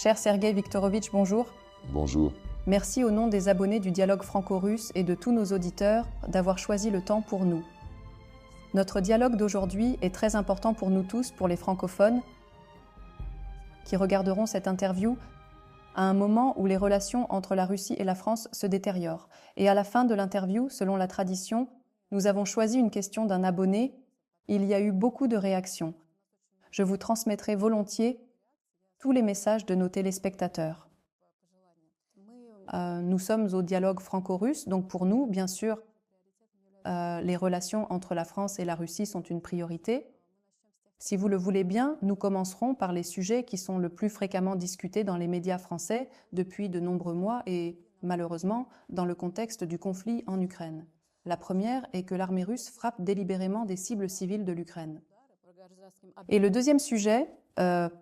Cher Sergueï Viktorovitch, bonjour. Bonjour. Merci au nom des abonnés du dialogue franco-russe et de tous nos auditeurs d'avoir choisi le temps pour nous. Notre dialogue d'aujourd'hui est très important pour nous tous, pour les francophones, qui regarderont cette interview à un moment où les relations entre la Russie et la France se détériorent. Et à la fin de l'interview, selon la tradition, nous avons choisi une question d'un abonné. Il y a eu beaucoup de réactions. Je vous transmettrai volontiers tous les messages de nos téléspectateurs. Nous sommes au dialogue franco-russe, donc pour nous, bien sûr, les relations entre la France et la Russie sont une priorité. Si vous le voulez bien, nous commencerons par les sujets qui sont le plus fréquemment discutés dans les médias français depuis de nombreux mois et, malheureusement, dans le contexte du conflit en Ukraine. La première est que l'armée russe frappe délibérément des cibles civiles de l'Ukraine. Et le deuxième sujet,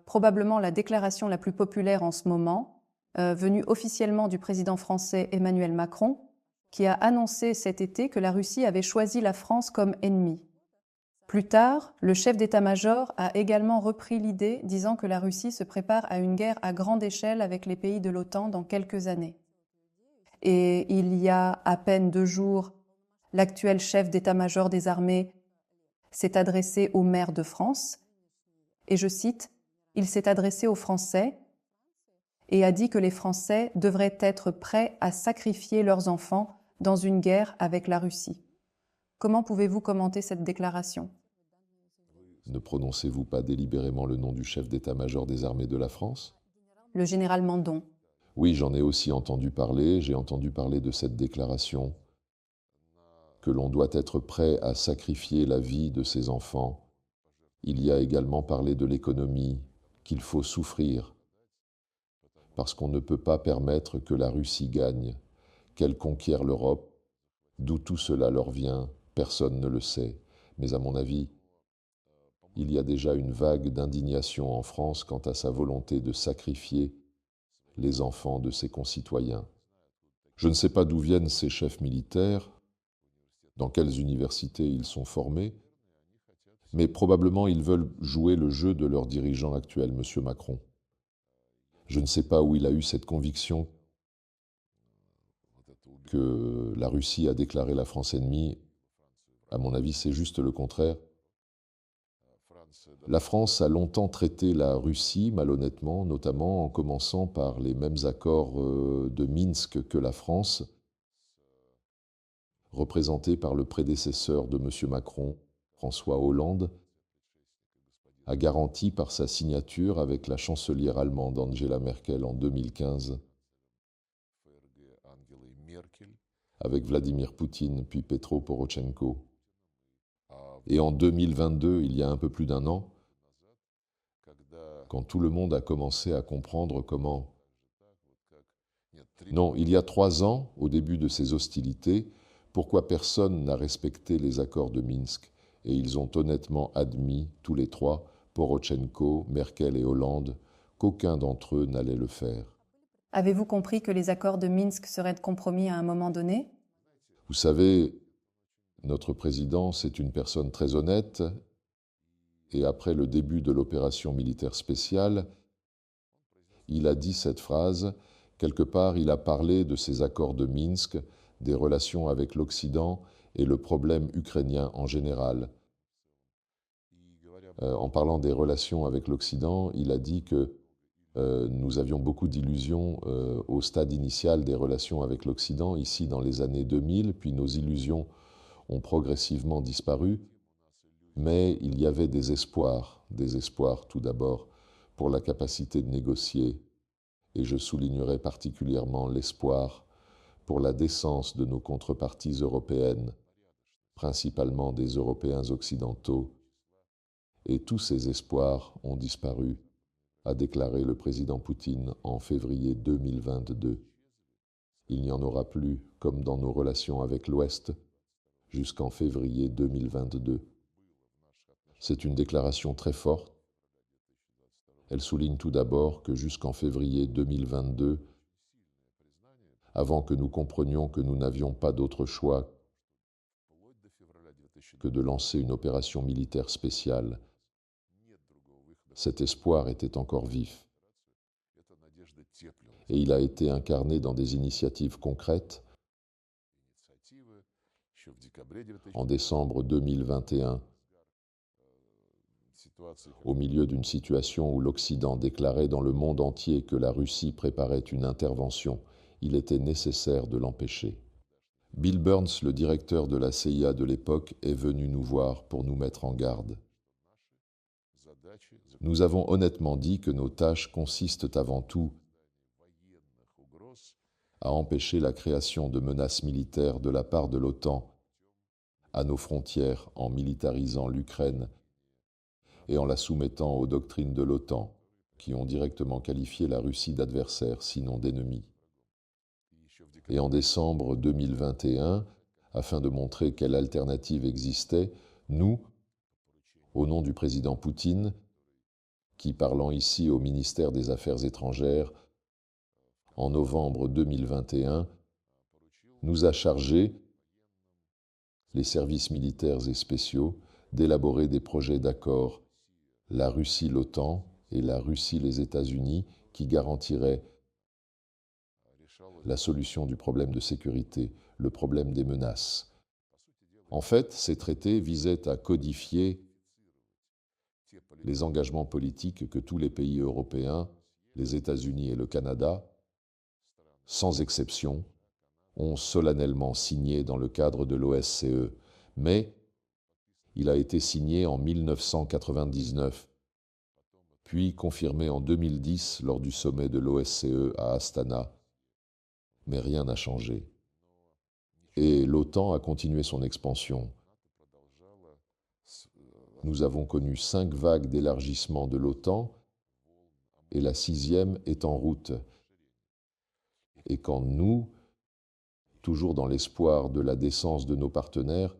probablement la déclaration la plus populaire en ce moment, venue officiellement du président français Emmanuel Macron, qui a annoncé cet été que la Russie avait choisi la France comme ennemie. Plus tard, le chef d'état-major a également repris l'idée, disant que la Russie se prépare à une guerre à grande échelle avec les pays de l'OTAN dans quelques années. Et il y a à peine 2 jours, l'actuel chef d'état-major des armées s'est adressé aux maires de France, et je cite, « Il s'est adressé aux Français et a dit que les Français devraient être prêts à sacrifier leurs enfants dans une guerre avec la Russie. » Comment pouvez-vous commenter cette déclaration? Ne prononcez-vous pas délibérément le nom du chef d'état-major des armées de la France? Le général Mandon. Oui, j'en ai aussi entendu parler. J'ai entendu parler de cette déclaration que l'on doit être prêt à sacrifier la vie de ses enfants. Il y a également parlé de l'économie, qu'il faut souffrir, parce qu'on ne peut pas permettre que la Russie gagne, qu'elle conquiert l'Europe. D'où tout cela leur vient, personne ne le sait. Mais à mon avis, il y a déjà une vague d'indignation en France quant à sa volonté de sacrifier les enfants de ses concitoyens. Je ne sais pas d'où viennent ces chefs militaires, dans quelles universités ils sont formés, mais probablement ils veulent jouer le jeu de leur dirigeant actuel, M. Macron. Je ne sais pas où il a eu cette conviction que la Russie a déclaré la France ennemie. À mon avis, c'est juste le contraire. La France a longtemps traité la Russie malhonnêtement, notamment en commençant par les mêmes accords de Minsk que la France, représentés par le prédécesseur de M. Macron, François Hollande, a garanti par sa signature avec la chancelière allemande Angela Merkel en 2015, avec Vladimir Poutine puis Petro Porochenko. Et en 2022, il y a un peu plus d'1 an, quand tout le monde a commencé à comprendre comment... Non, il y a 3 ans, au début de ces hostilités, pourquoi personne n'a respecté les accords de Minsk, et ils ont honnêtement admis, tous les trois, Porochenko, Merkel et Hollande, qu'aucun d'entre eux n'allait le faire. Avez-vous compris que les accords de Minsk seraient compromis à un moment donné? Vous savez, notre président, c'est une personne très honnête, et après le début de l'opération militaire spéciale, il a dit cette phrase, quelque part il a parlé de ces accords de Minsk, des relations avec l'Occident et le problème ukrainien en général. En parlant des relations avec l'Occident, il a dit que nous avions beaucoup d'illusions au stade initial des relations avec l'Occident, ici dans les années 2000, puis nos illusions ont progressivement disparu, mais il y avait des espoirs tout d'abord pour la capacité de négocier, et je soulignerai particulièrement l'espoir pour la décence de nos contreparties européennes, principalement des Européens occidentaux, et tous ces espoirs ont disparu, a déclaré le président Poutine en février 2022. Il n'y en aura plus, comme dans nos relations avec l'Ouest, jusqu'en février 2022. C'est une déclaration très forte. Elle souligne tout d'abord que jusqu'en février 2022, avant que nous comprenions que nous n'avions pas d'autre choix que de lancer une opération militaire spéciale, cet espoir était encore vif. et il a été incarné dans des initiatives concrètes. En décembre 2021, au milieu d'une situation où l'Occident déclarait dans le monde entier que la Russie préparait une intervention, il était nécessaire de l'empêcher. Bill Burns, le directeur de la CIA de l'époque, est venu nous voir pour nous mettre en garde. Nous avons honnêtement dit que nos tâches consistent avant tout à empêcher la création de menaces militaires de la part de l'OTAN à nos frontières en militarisant l'Ukraine et en la soumettant aux doctrines de l'OTAN, qui ont directement qualifié la Russie d'adversaire, sinon d'ennemi. Et en décembre 2021, afin de montrer quelle alternative existait, nous, au nom du président Poutine, qui, parlant ici au ministère des Affaires étrangères, en novembre 2021, nous a chargé, les services militaires et spéciaux, d'élaborer des projets d'accord, la Russie, l'OTAN et la Russie, les États-Unis, qui garantiraient la solution du problème de sécurité, le problème des menaces. En fait, ces traités visaient à codifier les engagements politiques que tous les pays européens, les États-Unis et le Canada, sans exception, ont solennellement signé dans le cadre de l'OSCE. Mais il a été signé en 1999, puis confirmé en 2010 lors du sommet de l'OSCE à Astana. Mais rien n'a changé. Et l'OTAN a continué son expansion. Nous avons connu 5 vagues d'élargissement de l'OTAN, et la 6e est en route. Et quand nous, toujours dans l'espoir de la décence de nos partenaires,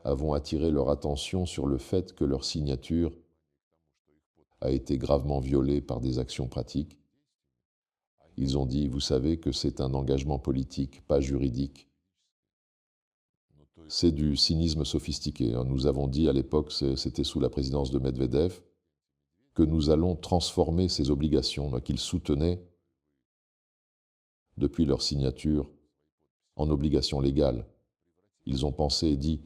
avons attiré leur attention sur le fait que leur signature a été gravement violée par des actions pratiques, ils ont dit, vous savez que c'est un engagement politique, pas juridique. C'est du cynisme sophistiqué. Nous avons dit à l'époque, c'était sous la présidence de Medvedev, que nous allons transformer ces obligations qu'ils soutenaient depuis leur signature en obligations légales. Ils ont pensé et dit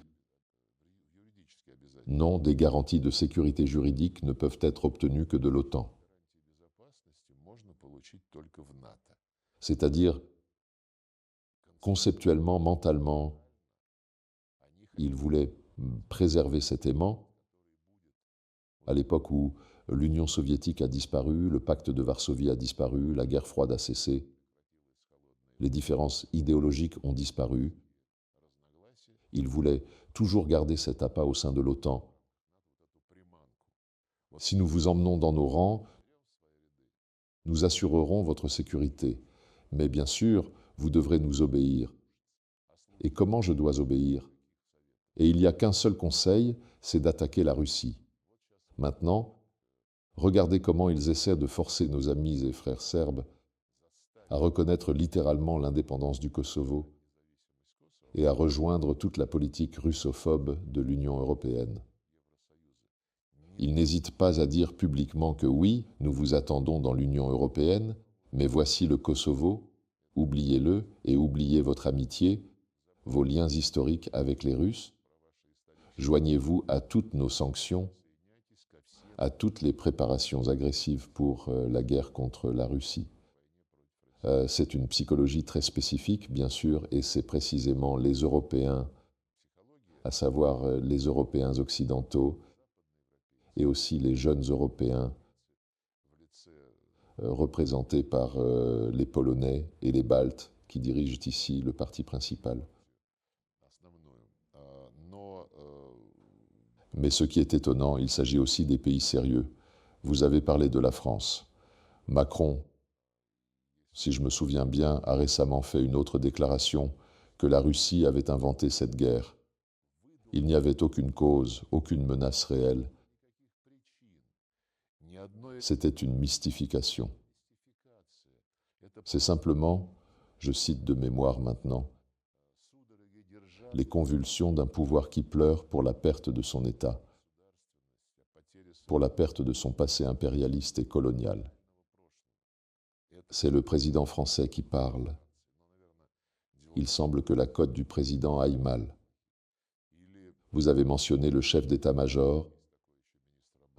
non, des garanties de sécurité juridique ne peuvent être obtenues que de l'OTAN. C'est-à-dire, conceptuellement, mentalement, ils voulaient préserver cet aimant à l'époque où l'Union soviétique a disparu, le pacte de Varsovie a disparu, la guerre froide a cessé, les différences idéologiques ont disparu. Ils voulaient toujours garder cet appât au sein de l'OTAN. Si nous vous emmenons dans nos rangs, nous assurerons votre sécurité. Mais bien sûr, vous devrez nous obéir. Et comment je dois obéir? Et il n'y a qu'un seul conseil, c'est d'attaquer la Russie. Maintenant, regardez comment ils essaient de forcer nos amis et frères serbes à reconnaître littéralement l'indépendance du Kosovo et à rejoindre toute la politique russophobe de l'Union européenne. Ils n'hésitent pas à dire publiquement que oui, nous vous attendons dans l'Union européenne, mais voici le Kosovo, oubliez-le et oubliez votre amitié, vos liens historiques avec les Russes. Joignez-vous à toutes nos sanctions, à toutes les préparations agressives pour la guerre contre la Russie. C'est une psychologie très spécifique, bien sûr, et c'est précisément les Européens, à savoir les Européens occidentaux, et aussi les jeunes Européens, représentés par les Polonais et les Baltes, qui dirigent ici le parti principal. Mais ce qui est étonnant, il s'agit aussi des pays sérieux. Vous avez parlé de la France. Macron, si je me souviens bien, a récemment fait une autre déclaration que la Russie avait inventé cette guerre. Il n'y avait aucune cause, aucune menace réelle. C'était une mystification. C'est simplement, je cite de mémoire maintenant, les convulsions d'un pouvoir qui pleure pour la perte de son État, pour la perte de son passé impérialiste et colonial. C'est le président français qui parle. Il semble que la cote du président aille mal. Vous avez mentionné le chef d'état-major,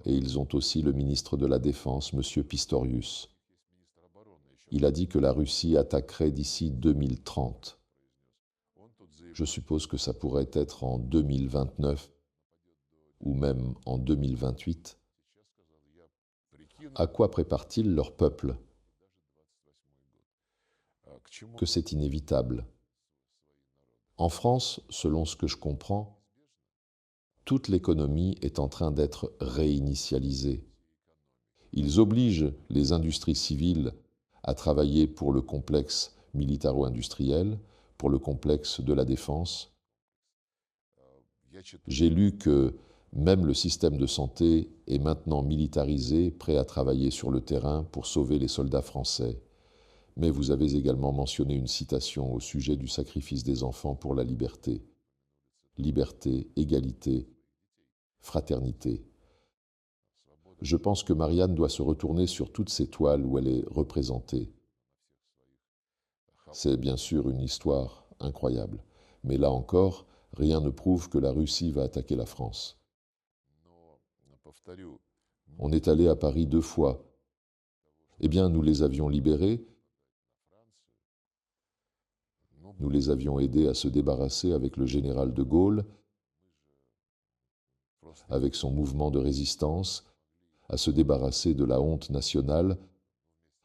et ils ont aussi le ministre de la Défense, M. Pistorius. Il a dit que la Russie attaquerait d'ici 2030. Je suppose que ça pourrait être en 2029 ou même en 2028. À quoi préparent-ils leur peuple? Que c'est inévitable. En France, selon ce que je comprends, toute l'économie est en train d'être réinitialisée. Ils obligent les industries civiles à travailler pour le complexe militaro-industriel, pour le complexe de la défense. J'ai lu que même le système de santé est maintenant militarisé, prêt à travailler sur le terrain pour sauver les soldats français. Mais vous avez également mentionné une citation au sujet du sacrifice des enfants pour la liberté. Liberté, égalité, fraternité. Je pense que Marianne doit se retourner sur toutes ces toiles où elle est représentée. C'est bien sûr une histoire incroyable, mais là encore, rien ne prouve que la Russie va attaquer la France. On est allé à Paris 2 fois. Eh bien, nous les avions libérés, nous les avions aidés à se débarrasser avec le général de Gaulle, avec son mouvement de résistance, à se débarrasser de la honte nationale,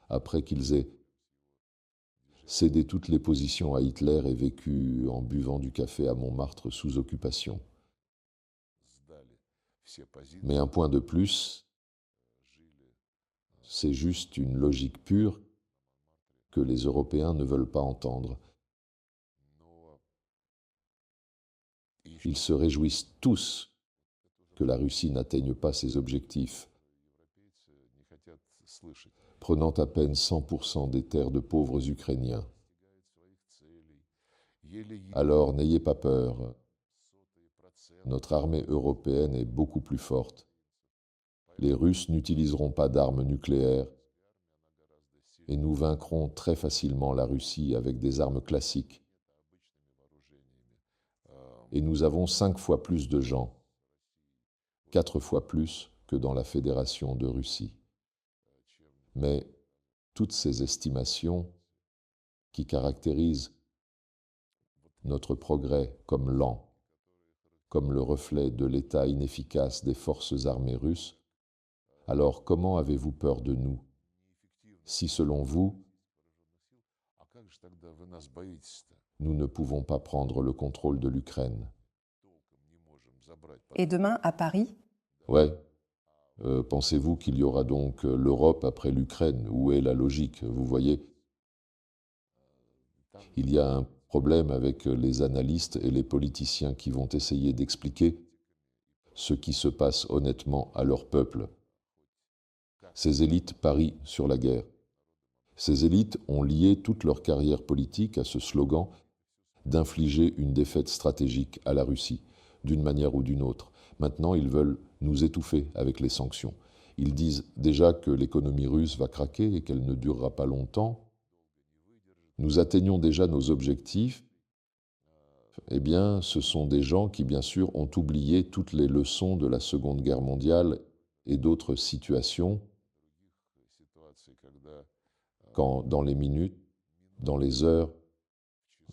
après qu'ils aient cédé toutes les positions à Hitler et vécu en buvant du café à Montmartre sous occupation. Mais un point de plus, c'est juste une logique pure que les Européens ne veulent pas entendre. Ils se réjouissent tous que la Russie n'atteigne pas ses objectifs, prenant à peine 100% des terres de pauvres Ukrainiens. Alors n'ayez pas peur, notre armée européenne est beaucoup plus forte. Les Russes n'utiliseront pas d'armes nucléaires et nous vaincrons très facilement la Russie avec des armes classiques. Et nous avons 5 fois plus de gens, 4 fois plus que dans la Fédération de Russie. Mais toutes ces estimations qui caractérisent notre progrès comme lent, comme le reflet de l'état inefficace des forces armées russes, alors comment avez-vous peur de nous? Si selon vous, nous ne pouvons pas prendre le contrôle de l'Ukraine. Et demain, à Paris, Ouais. Pensez-vous qu'il y aura donc l'Europe après l'Ukraine? Où est la logique? Vous voyez, il y a un problème avec les analystes et les politiciens qui vont essayer d'expliquer ce qui se passe honnêtement à leur peuple. Ces élites parient sur la guerre. Ces élites ont lié toute leur carrière politique à ce slogan d'infliger une défaite stratégique à la Russie, d'une manière ou d'une autre. Maintenant, ils veulent nous étouffer avec les sanctions. Ils disent déjà que l'économie russe va craquer et qu'elle ne durera pas longtemps. Nous atteignons déjà nos objectifs. Eh bien, ce sont des gens qui, bien sûr, ont oublié toutes les leçons de la Seconde Guerre mondiale et d'autres situations quand, dans les minutes, dans les heures,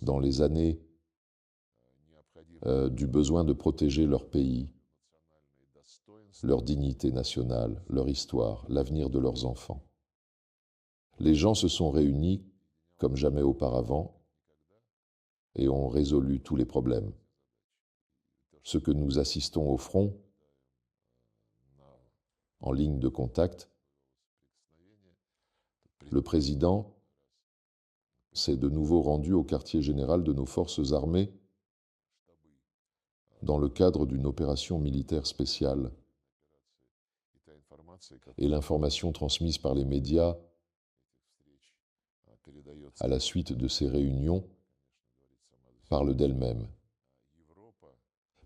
dans les années, du besoin de protéger leur pays, leur dignité nationale, leur histoire, l'avenir de leurs enfants. Les gens se sont réunis comme jamais auparavant et ont résolu tous les problèmes. Ce que nous assistons au front, en ligne de contact, le président s'est de nouveau rendu au quartier général de nos forces armées dans le cadre d'une opération militaire spéciale. Et l'information transmise par les médias à la suite de ces réunions parle d'elle-même.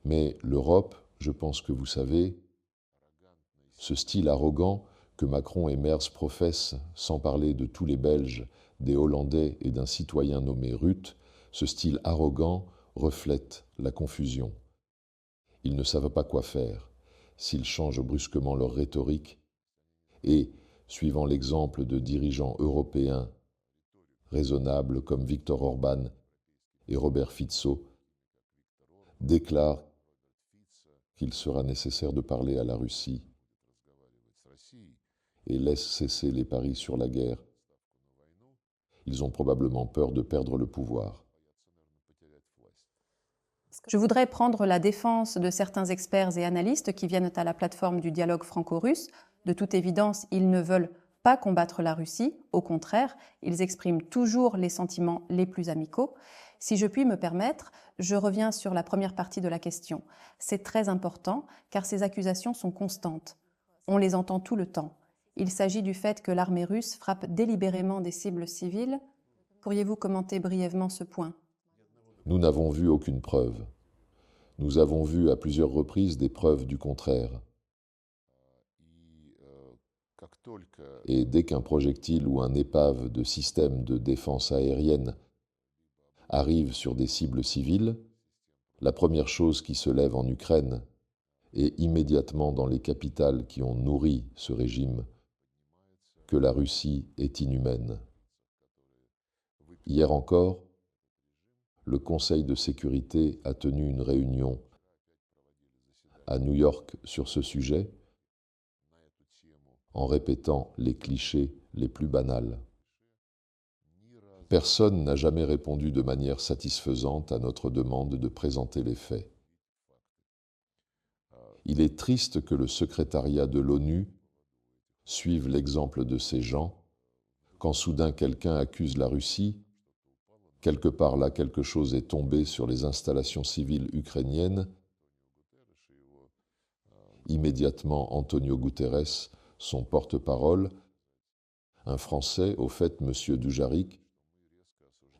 Mais l'Europe, je pense que vous savez, ce style arrogant que Macron et Merz professent, sans parler de tous les Belges, des Hollandais et d'un citoyen nommé Rutte, ce style arrogant reflète la confusion. Ils ne savent pas quoi faire, s'ils changent brusquement leur rhétorique, et, suivant l'exemple de dirigeants européens raisonnables comme Viktor Orban et Robert Fico, déclarent qu'il sera nécessaire de parler à la Russie et laissent cesser les paris sur la guerre. Ils ont probablement peur de perdre le pouvoir. Je voudrais prendre la défense de certains experts et analystes qui viennent à la plateforme du dialogue franco-russe. De toute évidence, ils ne veulent pas combattre la Russie. Au contraire, ils expriment toujours les sentiments les plus amicaux. Si je puis me permettre, je reviens sur la première partie de la question. C'est très important car ces accusations sont constantes. On les entend tout le temps. Il s'agit du fait que l'armée russe frappe délibérément des cibles civiles. Pourriez-vous commenter brièvement ce point ? Nous n'avons vu aucune preuve. Nous avons vu à plusieurs reprises des preuves du contraire. Et dès qu'un projectile ou un épave de système de défense aérienne arrive sur des cibles civiles, la première chose qui se lève en Ukraine et immédiatement dans les capitales qui ont nourri ce régime, que la Russie est inhumaine. Hier encore, le Conseil de sécurité a tenu une réunion à New York sur ce sujet, en répétant les clichés les plus banals. Personne n'a jamais répondu de manière satisfaisante à notre demande de présenter les faits. Il est triste que le secrétariat de l'ONU suive l'exemple de ces gens quand soudain quelqu'un accuse la Russie. Quelque part là, quelque chose est tombé sur les installations civiles ukrainiennes. Immédiatement, Antonio Guterres, son porte-parole, un Français, au fait M. Dujarric,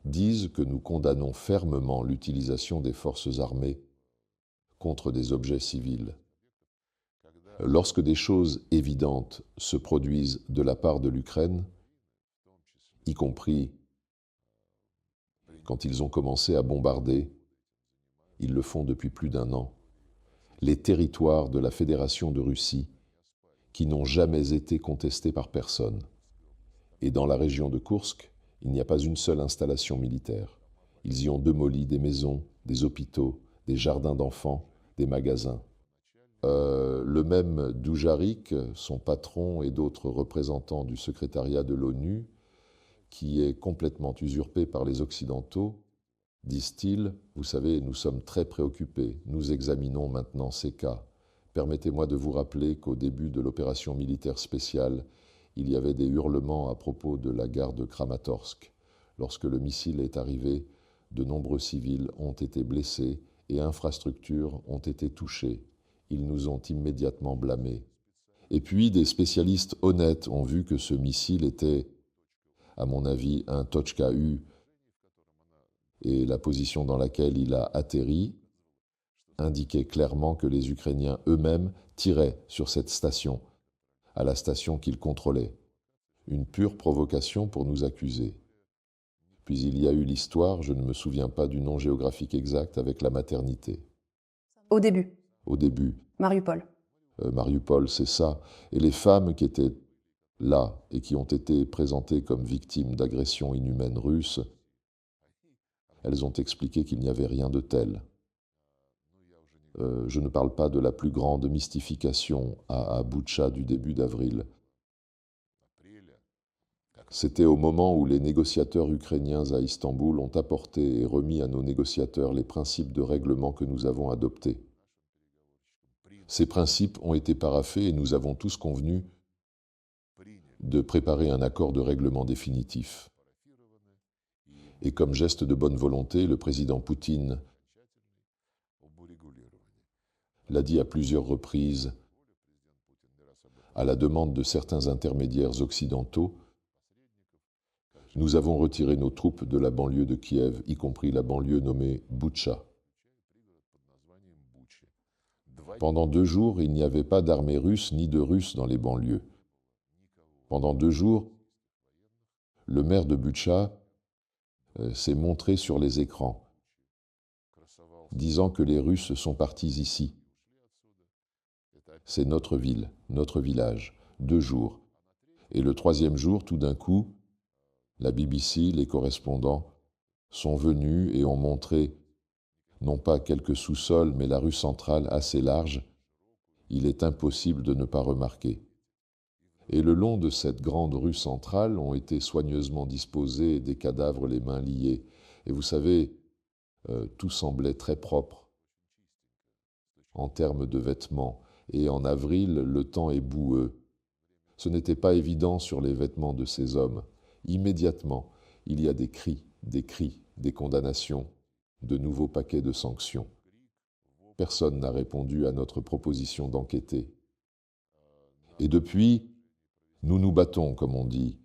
disent que nous condamnons fermement l'utilisation des forces armées contre des objets civils. Lorsque des choses évidentes se produisent de la part de l'Ukraine, y compris quand ils ont commencé à bombarder, ils le font depuis plus d'un an, les territoires de la Fédération de Russie, qui n'ont jamais été contestés par personne. Et dans la région de Koursk, il n'y a pas une seule installation militaire. Ils y ont démoli des maisons, des hôpitaux, des jardins d'enfants, des magasins. Le même Dujarric, son patron et d'autres représentants du secrétariat de l'ONU, qui est complètement usurpé par les Occidentaux, disent-ils, vous savez, nous sommes très préoccupés, nous examinons maintenant ces cas. Permettez-moi de vous rappeler qu'au début de l'opération militaire spéciale, il y avait des hurlements à propos de la gare de Kramatorsk. Lorsque le missile est arrivé, de nombreux civils ont été blessés et infrastructures ont été touchées. Ils nous ont immédiatement blâmés. Et puis, des spécialistes honnêtes ont vu que ce missile était, à mon avis, un Tochka-U, et la position dans laquelle il a atterri indiquait clairement que les Ukrainiens eux-mêmes tiraient sur cette station, à la station qu'ils contrôlaient. Une pure provocation pour nous accuser. Puis il y a eu l'histoire, je ne me souviens pas du nom géographique exact, avec la maternité. Au début. Au début. Mariupol. Mariupol, c'est ça. Et les femmes qui étaient là et qui ont été présentées comme victimes d'agressions inhumaines russes, elles ont expliqué qu'il n'y avait rien de tel. Je ne parle pas de la plus grande mystification à Boutcha du début d'avril. C'était au moment où les négociateurs ukrainiens à Istanbul ont apporté et remis à nos négociateurs les principes de règlement que nous avons adoptés. Ces principes ont été paraphés et nous avons tous convenu de préparer un accord de règlement définitif. Et comme geste de bonne volonté, le président Poutine l'a dit à plusieurs reprises, à la demande de certains intermédiaires occidentaux, nous avons retiré nos troupes de la banlieue de Kiev, y compris la banlieue nommée Boutcha. Pendant 2 jours, il n'y avait pas d'armée russe ni de Russes dans les banlieues. Pendant 2 jours, le maire de Butcha s'est montré sur les écrans, disant que les Russes sont partis ici. C'est notre ville, notre village. 2 jours. Et le 3e jour, tout d'un coup, la BBC, les correspondants, sont venus et ont montré, non pas quelques sous-sols, mais la rue centrale assez large. Il est impossible de ne pas remarquer. Et le long de cette grande rue centrale ont été soigneusement disposés des cadavres les mains liées. Et vous savez, tout semblait très propre en termes de vêtements. Et en avril, le temps est boueux. Ce n'était pas évident sur les vêtements de ces hommes. Immédiatement, il y a des cris, des condamnations, de nouveaux paquets de sanctions. Personne n'a répondu à notre proposition d'enquêter. Et depuis, nous nous battons, comme on dit,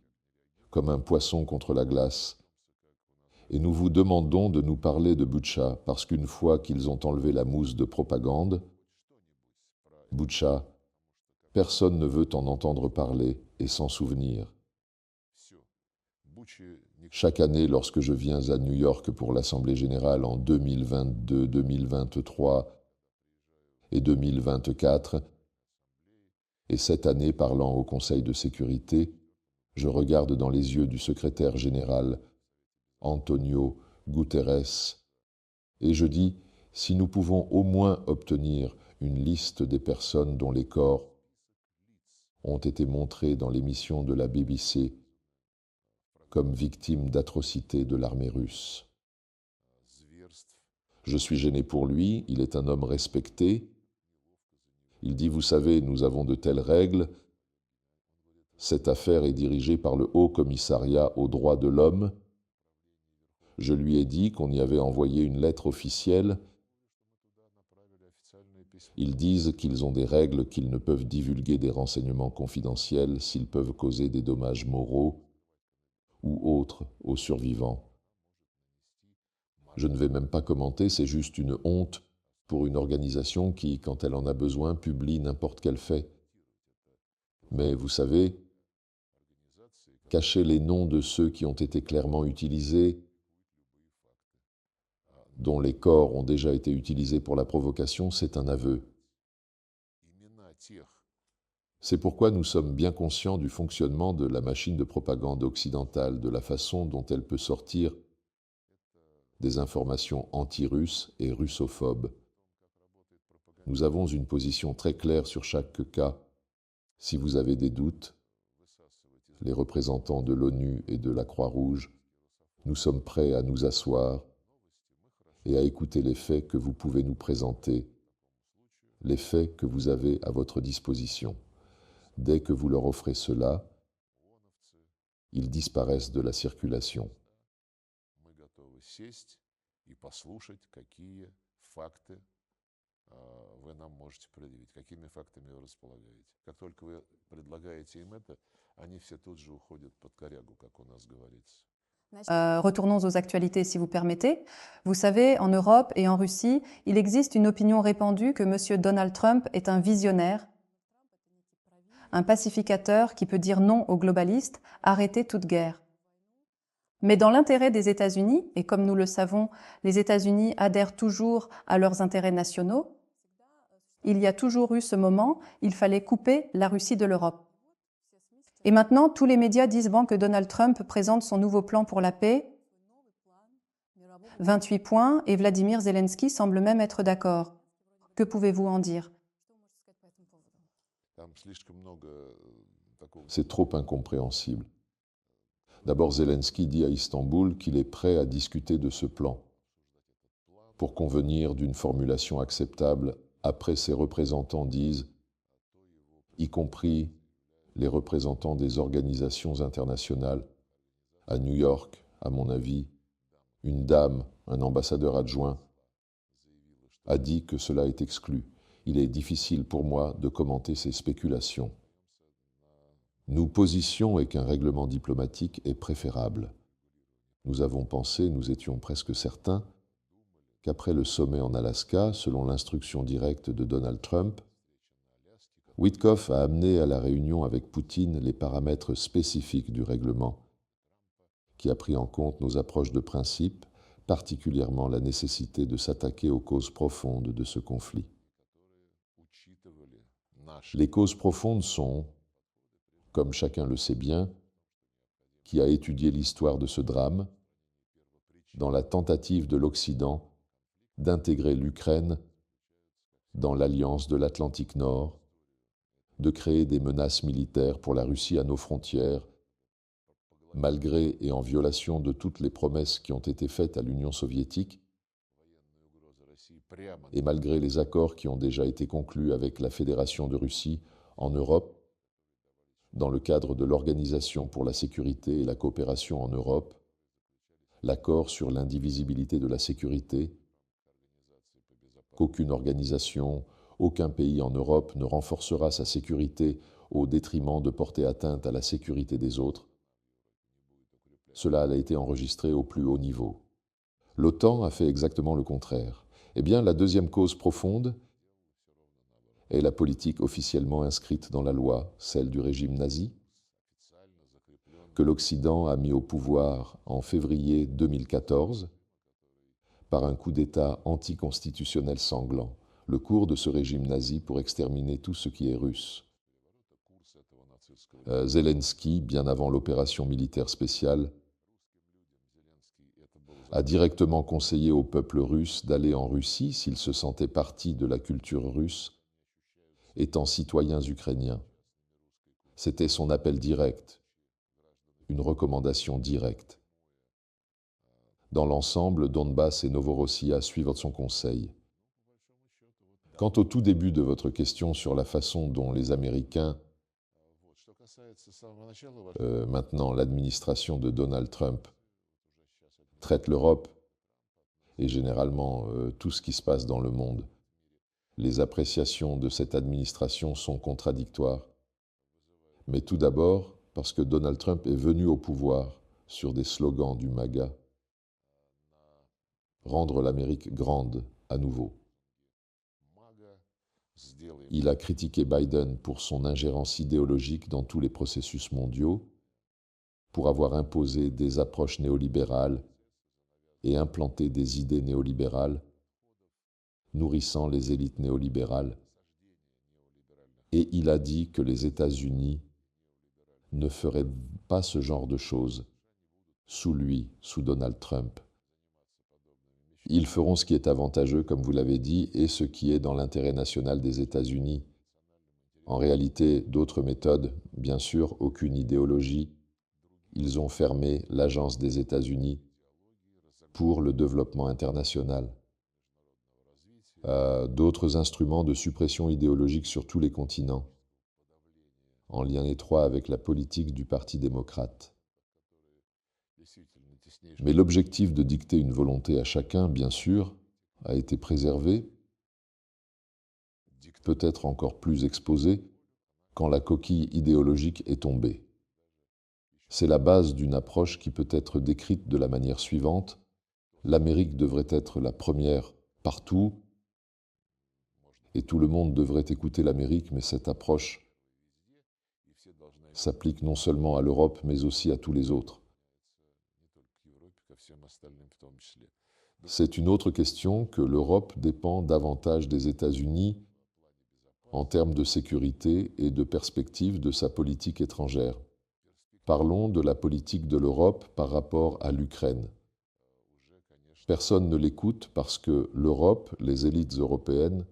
comme un poisson contre la glace. Et nous vous demandons de nous parler de Butcha, parce qu'une fois qu'ils ont enlevé la mousse de propagande, Butcha, personne ne veut en entendre parler et s'en souvenir. Chaque année, lorsque je viens à New York pour l'Assemblée générale en 2022, 2023 et 2024, et cette année parlant au Conseil de sécurité, je regarde dans les yeux du secrétaire général, Antonio Guterres, et je dis, si nous pouvons au moins obtenir une liste des personnes dont les corps ont été montrés dans l'émission de la BBC comme victimes d'atrocités de l'armée russe. Je suis gêné pour lui, il est un homme respecté. Il dit, vous savez, nous avons de telles règles. Cette affaire est dirigée par le Haut Commissariat aux droits de l'homme. Je lui ai dit qu'on y avait envoyé une lettre officielle. Ils disent qu'ils ont des règles, qu'ils ne peuvent divulguer des renseignements confidentiels s'ils peuvent causer des dommages moraux ou autres aux survivants. Je ne vais même pas commenter, c'est juste une honte pour une organisation qui, quand elle en a besoin, publie n'importe quel fait. Mais vous savez, cacher les noms de ceux qui ont été clairement utilisés, dont les corps ont déjà été utilisés pour la provocation, c'est un aveu. C'est pourquoi nous sommes bien conscients du fonctionnement de la machine de propagande occidentale, de la façon dont elle peut sortir des informations anti-russes et russophobes. Nous avons une position très claire sur chaque cas. Si vous avez des doutes, les représentants de l'ONU et de la Croix-Rouge, nous sommes prêts à nous asseoir et à écouter les faits que vous pouvez nous présenter, les faits que vous avez à votre disposition. Dès que vous leur offrez cela, ils disparaissent de la circulation. Вы нам можете предъявить, какими фактами вы располагаете. Как только вы предлагаете им это, они все тут же уходят под корягу, как у нас говорится. Retournons aux actualités, si vous permettez. Vous savez, en Europe et en Russie, il existe une opinion répandue que M. Donald Trump est un visionnaire, un pacificateur qui peut dire non aux globalistes, arrêter toute guerre. Mais dans l'intérêt des États-Unis, et comme nous le savons, les États-Unis adhèrent toujours à leurs intérêts nationaux, il y a toujours eu ce moment, il fallait couper la Russie de l'Europe. Et maintenant, tous les médias disent bon, que Donald Trump présente son nouveau plan pour la paix, 28 points, et Vladimir Zelensky semble même être d'accord. Que pouvez-vous en dire? C'est trop incompréhensible. D'abord, Zelensky dit à Istanbul qu'il est prêt à discuter de ce plan pour convenir d'une formulation acceptable. Après, ses représentants disent, y compris les représentants des organisations internationales, à New York, à mon avis, une dame, un ambassadeur adjoint, a dit que cela est exclu. Il est difficile pour moi de commenter ces spéculations. Nous positions et qu'un règlement diplomatique est préférable. Nous avons pensé, nous étions presque certains, qu'après le sommet en Alaska, selon l'instruction directe de Donald Trump, Witkoff a amené à la réunion avec Poutine les paramètres spécifiques du règlement, qui a pris en compte nos approches de principe, particulièrement la nécessité de s'attaquer aux causes profondes de ce conflit. Les causes profondes sont, comme chacun le sait bien, qui a étudié l'histoire de ce drame, dans la tentative de l'Occident d'intégrer l'Ukraine dans l'alliance de l'Atlantique Nord, de créer des menaces militaires pour la Russie à nos frontières, malgré et en violation de toutes les promesses qui ont été faites à l'Union soviétique, et malgré les accords qui ont déjà été conclus avec la Fédération de Russie en Europe, dans le cadre de l'Organisation pour la sécurité et la coopération en Europe, l'accord sur l'indivisibilité de la sécurité, qu'aucune organisation, aucun pays en Europe ne renforcera sa sécurité au détriment de porter atteinte à la sécurité des autres. Cela a été enregistré au plus haut niveau. L'OTAN a fait exactement le contraire. Eh bien, la deuxième cause profonde est la politique officiellement inscrite dans la loi, celle du régime nazi, que l'Occident a mis au pouvoir en février 2014 par un coup d'État anticonstitutionnel sanglant, le cours de ce régime nazi pour exterminer tout ce qui est russe. Zelensky, bien avant l'opération militaire spéciale, a directement conseillé au peuple russe d'aller en Russie s'il se sentait partie de la culture russe, étant citoyens ukrainiens. C'était son appel direct, une recommandation directe. Dans l'ensemble, Donbass et Novorossia suivent son conseil. Quant au tout début de votre question sur la façon dont les Américains, maintenant l'administration de Donald Trump, traite l'Europe et généralement tout ce qui se passe dans le monde, les appréciations de cette administration sont contradictoires. Mais tout d'abord, parce que Donald Trump est venu au pouvoir sur des slogans du MAGA, rendre l'Amérique grande à nouveau. Il a critiqué Biden pour son ingérence idéologique dans tous les processus mondiaux, pour avoir imposé des approches néolibérales et implanté des idées néolibérales, nourrissant les élites néolibérales. Et il a dit que les États-Unis ne feraient pas ce genre de choses sous lui, sous Donald Trump. Ils feront ce qui est avantageux, comme vous l'avez dit, et ce qui est dans l'intérêt national des États-Unis. En réalité, d'autres méthodes, bien sûr, aucune idéologie. Ils ont fermé l'Agence des États-Unis pour le développement international. D'autres instruments de suppression idéologique sur tous les continents, en lien étroit avec la politique du Parti démocrate. Mais l'objectif de dicter une volonté à chacun, bien sûr, a été préservé, peut-être encore plus exposé, quand la coquille idéologique est tombée. C'est la base d'une approche qui peut être décrite de la manière suivante. L'Amérique devrait être la première partout, et tout le monde devrait écouter l'Amérique, mais cette approche s'applique non seulement à l'Europe, mais aussi à tous les autres. C'est une autre question que l'Europe dépend davantage des États-Unis en termes de sécurité et de perspective de sa politique étrangère. Parlons de la politique de l'Europe par rapport à l'Ukraine. Personne ne l'écoute parce que l'Europe, les élites européennes,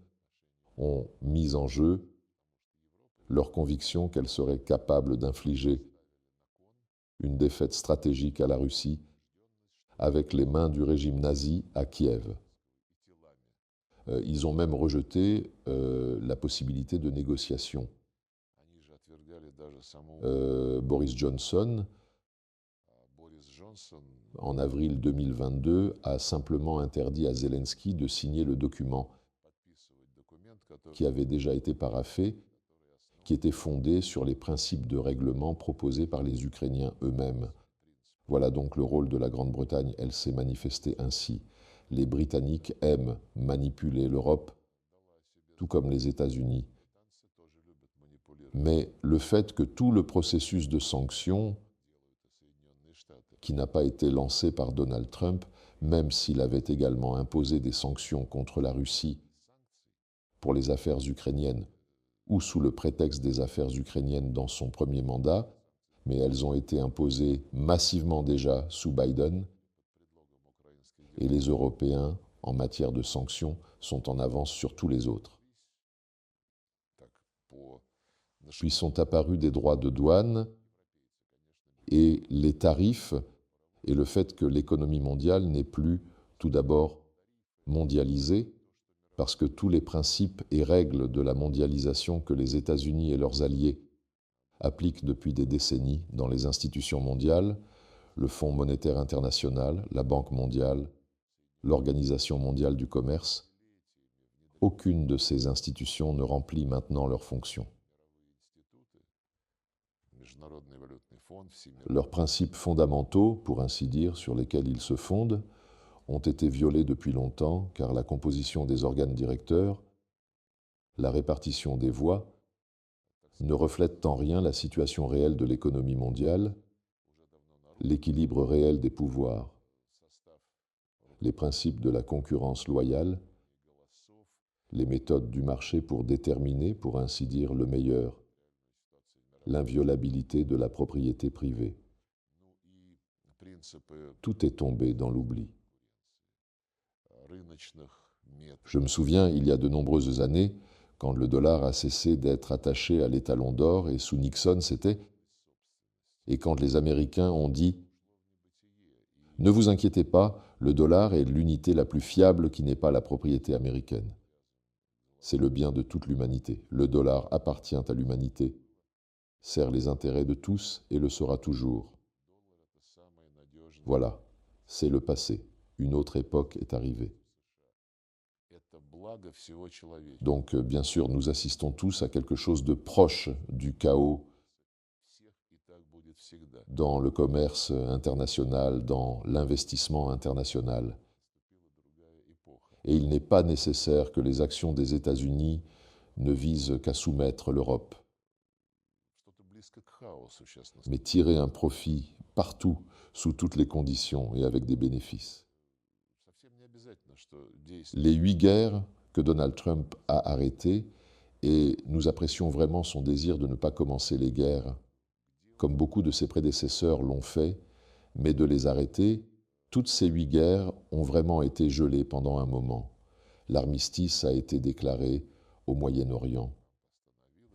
ont mis en jeu leur conviction qu'elles seraient capables d'infliger une défaite stratégique à la Russie avec les mains du régime nazi à Kiev. Ils ont même rejeté la possibilité de négociation. Boris Johnson, en avril 2022, a simplement interdit à Zelensky de signer le document qui avait déjà été paraphé, qui était fondé sur les principes de règlement proposés par les Ukrainiens eux-mêmes. Voilà donc le rôle de la Grande-Bretagne, elle s'est manifestée ainsi. Les Britanniques aiment manipuler l'Europe, tout comme les États-Unis. Mais le fait que tout le processus de sanctions, qui n'a pas été lancé par Donald Trump, même s'il avait également imposé des sanctions contre la Russie pour les affaires ukrainiennes, ou sous le prétexte des affaires ukrainiennes dans son premier mandat, mais elles ont été imposées massivement déjà sous Biden, et les Européens, en matière de sanctions, sont en avance sur tous les autres. Puis sont apparus des droits de douane et les tarifs et le fait que l'économie mondiale n'est plus, tout d'abord, mondialisée, parce que tous les principes et règles de la mondialisation que les États-Unis et leurs alliés appliquent depuis des décennies dans les institutions mondiales, le Fonds monétaire international, la Banque mondiale, l'Organisation mondiale du commerce, aucune de ces institutions ne remplit maintenant leurs fonctions. Leurs principes fondamentaux, pour ainsi dire, sur lesquels ils se fondent, ont été violés depuis longtemps, car la composition des organes directeurs, la répartition des voix, ne reflètent en rien la situation réelle de l'économie mondiale, l'équilibre réel des pouvoirs, les principes de la concurrence loyale, les méthodes du marché pour déterminer, pour ainsi dire, le meilleur, l'inviolabilité de la propriété privée. Tout est tombé dans l'oubli. Je me souviens, il y a de nombreuses années, quand le dollar a cessé d'être attaché à l'étalon d'or, et sous Nixon c'était, et quand les Américains ont dit « Ne vous inquiétez pas, le dollar est l'unité la plus fiable qui n'est pas la propriété américaine. C'est le bien de toute l'humanité. Le dollar appartient à l'humanité, sert les intérêts de tous et le sera toujours. Voilà, c'est le passé. Une autre époque est arrivée. » Donc, bien sûr, nous assistons tous à quelque chose de proche du chaos dans le commerce international, dans l'investissement international. Et il n'est pas nécessaire que les actions des États-Unis ne visent qu'à soumettre l'Europe, mais tirer un profit partout, sous toutes les conditions et avec des bénéfices. Les 8 guerres que Donald Trump a arrêtées, et nous apprécions vraiment son désir de ne pas commencer les guerres, comme beaucoup de ses prédécesseurs l'ont fait, mais de les arrêter, toutes ces 8 guerres ont vraiment été gelées pendant un moment. L'armistice a été déclaré au Moyen-Orient,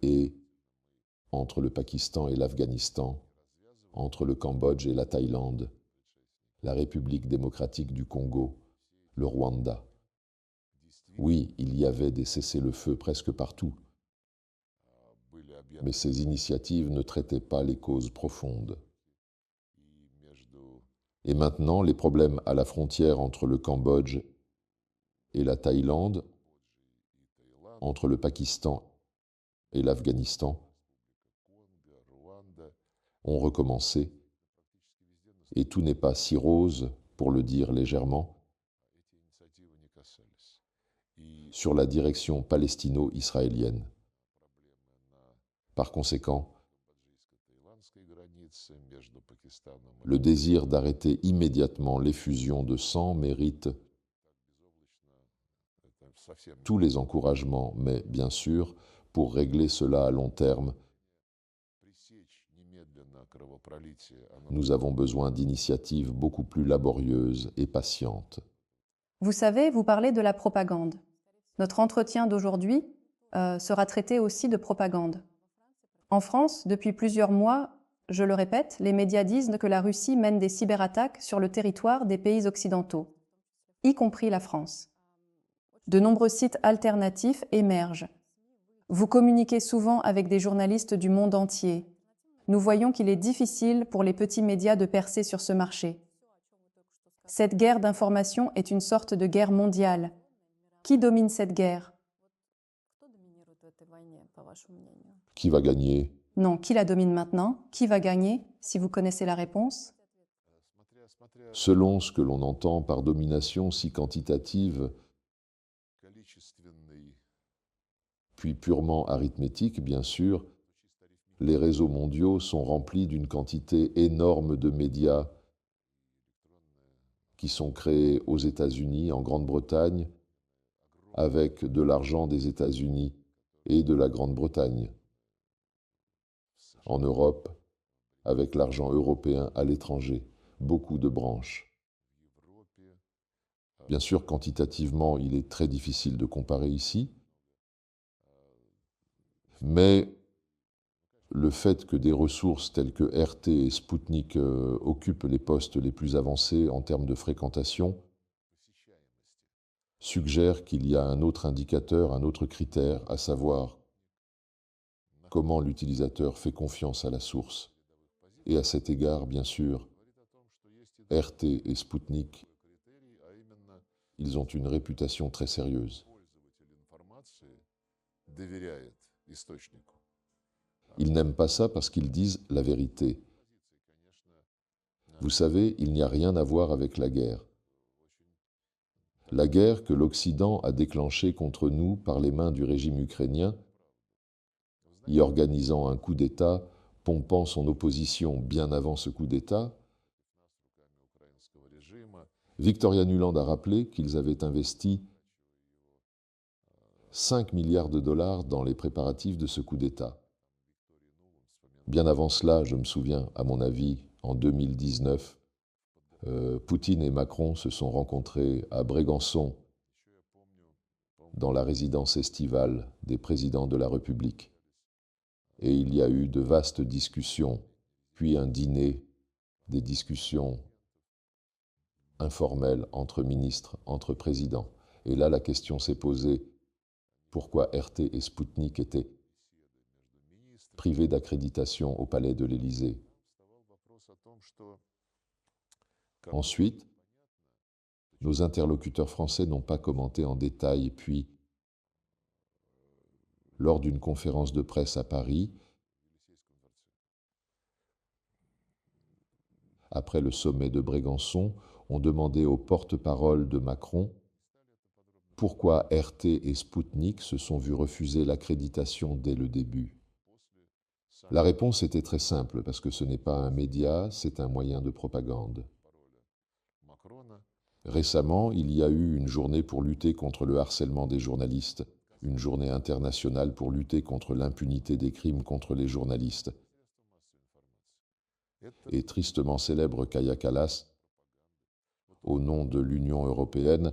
et entre le Pakistan et l'Afghanistan, entre le Cambodge et la Thaïlande, la République démocratique du Congo, le Rwanda. Oui, il y avait des cessez-le-feu presque partout, mais ces initiatives ne traitaient pas les causes profondes. Et maintenant, les problèmes à la frontière entre le Cambodge et la Thaïlande, entre le Pakistan et l'Afghanistan, ont recommencé, et tout n'est pas si rose, pour le dire légèrement, sur la direction palestino-israélienne. Par conséquent, le désir d'arrêter immédiatement l'effusion de sang mérite tous les encouragements, mais bien sûr, pour régler cela à long terme, nous avons besoin d'initiatives beaucoup plus laborieuses et patientes. Vous savez, vous parlez de la propagande. Notre entretien d'aujourd'hui sera traité aussi de propagande. En France, depuis plusieurs mois, je le répète, les médias disent que la Russie mène des cyberattaques sur le territoire des pays occidentaux, y compris la France. De nombreux sites alternatifs émergent. Vous communiquez souvent avec des journalistes du monde entier. Nous voyons qu'il est difficile pour les petits médias de percer sur ce marché. Cette guerre d'information est une sorte de guerre mondiale. Qui domine cette guerre? Qui va gagner? Non, qui la domine maintenant? Qui va gagner, si vous connaissez la réponse? Selon ce que l'on entend par domination si quantitative, puis purement arithmétique, bien sûr, Les réseaux mondiaux sont remplis d'une quantité énorme de médias qui sont créés aux États-Unis, en Grande-Bretagne, avec de l'argent des États-Unis et de la Grande-Bretagne. En Europe, avec l'argent européen à l'étranger, beaucoup de branches. Bien sûr, quantitativement, il est très difficile de comparer ici, mais le fait que des ressources telles que RT et Sputnik occupent les postes les plus avancés en termes de fréquentation suggère qu'il y a un autre indicateur, un autre critère, à savoir comment l'utilisateur fait confiance à la source. Et à cet égard, bien sûr, RT et Sputnik, ils ont une réputation très sérieuse. Ils n'aiment pas ça parce qu'ils disent la vérité. Vous savez, il n'y a rien à voir avec la guerre. La guerre que l'Occident a déclenchée contre nous par les mains du régime ukrainien, y organisant un coup d'État, pompant son opposition bien avant ce coup d'État. Victoria Nuland a rappelé qu'ils avaient investi 5 milliards de dollars dans les préparatifs de ce coup d'État. Bien avant cela, je me souviens, à mon avis, en 2019, Poutine et Macron se sont rencontrés à Brégançon, dans la résidence estivale des présidents de la République. Et il y a eu de vastes discussions, puis un dîner, des discussions informelles entre ministres, entre présidents. Et là, la question s'est posée, pourquoi RT et Sputnik étaient privés d'accréditation au palais de l'Élysée. Ensuite, nos interlocuteurs français n'ont pas commenté en détail, puis, lors d'une conférence de presse à Paris, après le sommet de Brégançon, on demandait au porte-parole de Macron pourquoi RT et Sputnik se sont vus refuser l'accréditation dès le début. La réponse était très simple, parce que ce n'est pas un média, c'est un moyen de propagande. Récemment, il y a eu une journée pour lutter contre le harcèlement des journalistes, une journée internationale pour lutter contre l'impunité des crimes contre les journalistes. Et tristement célèbre Kaja Kallas, au nom de l'Union européenne,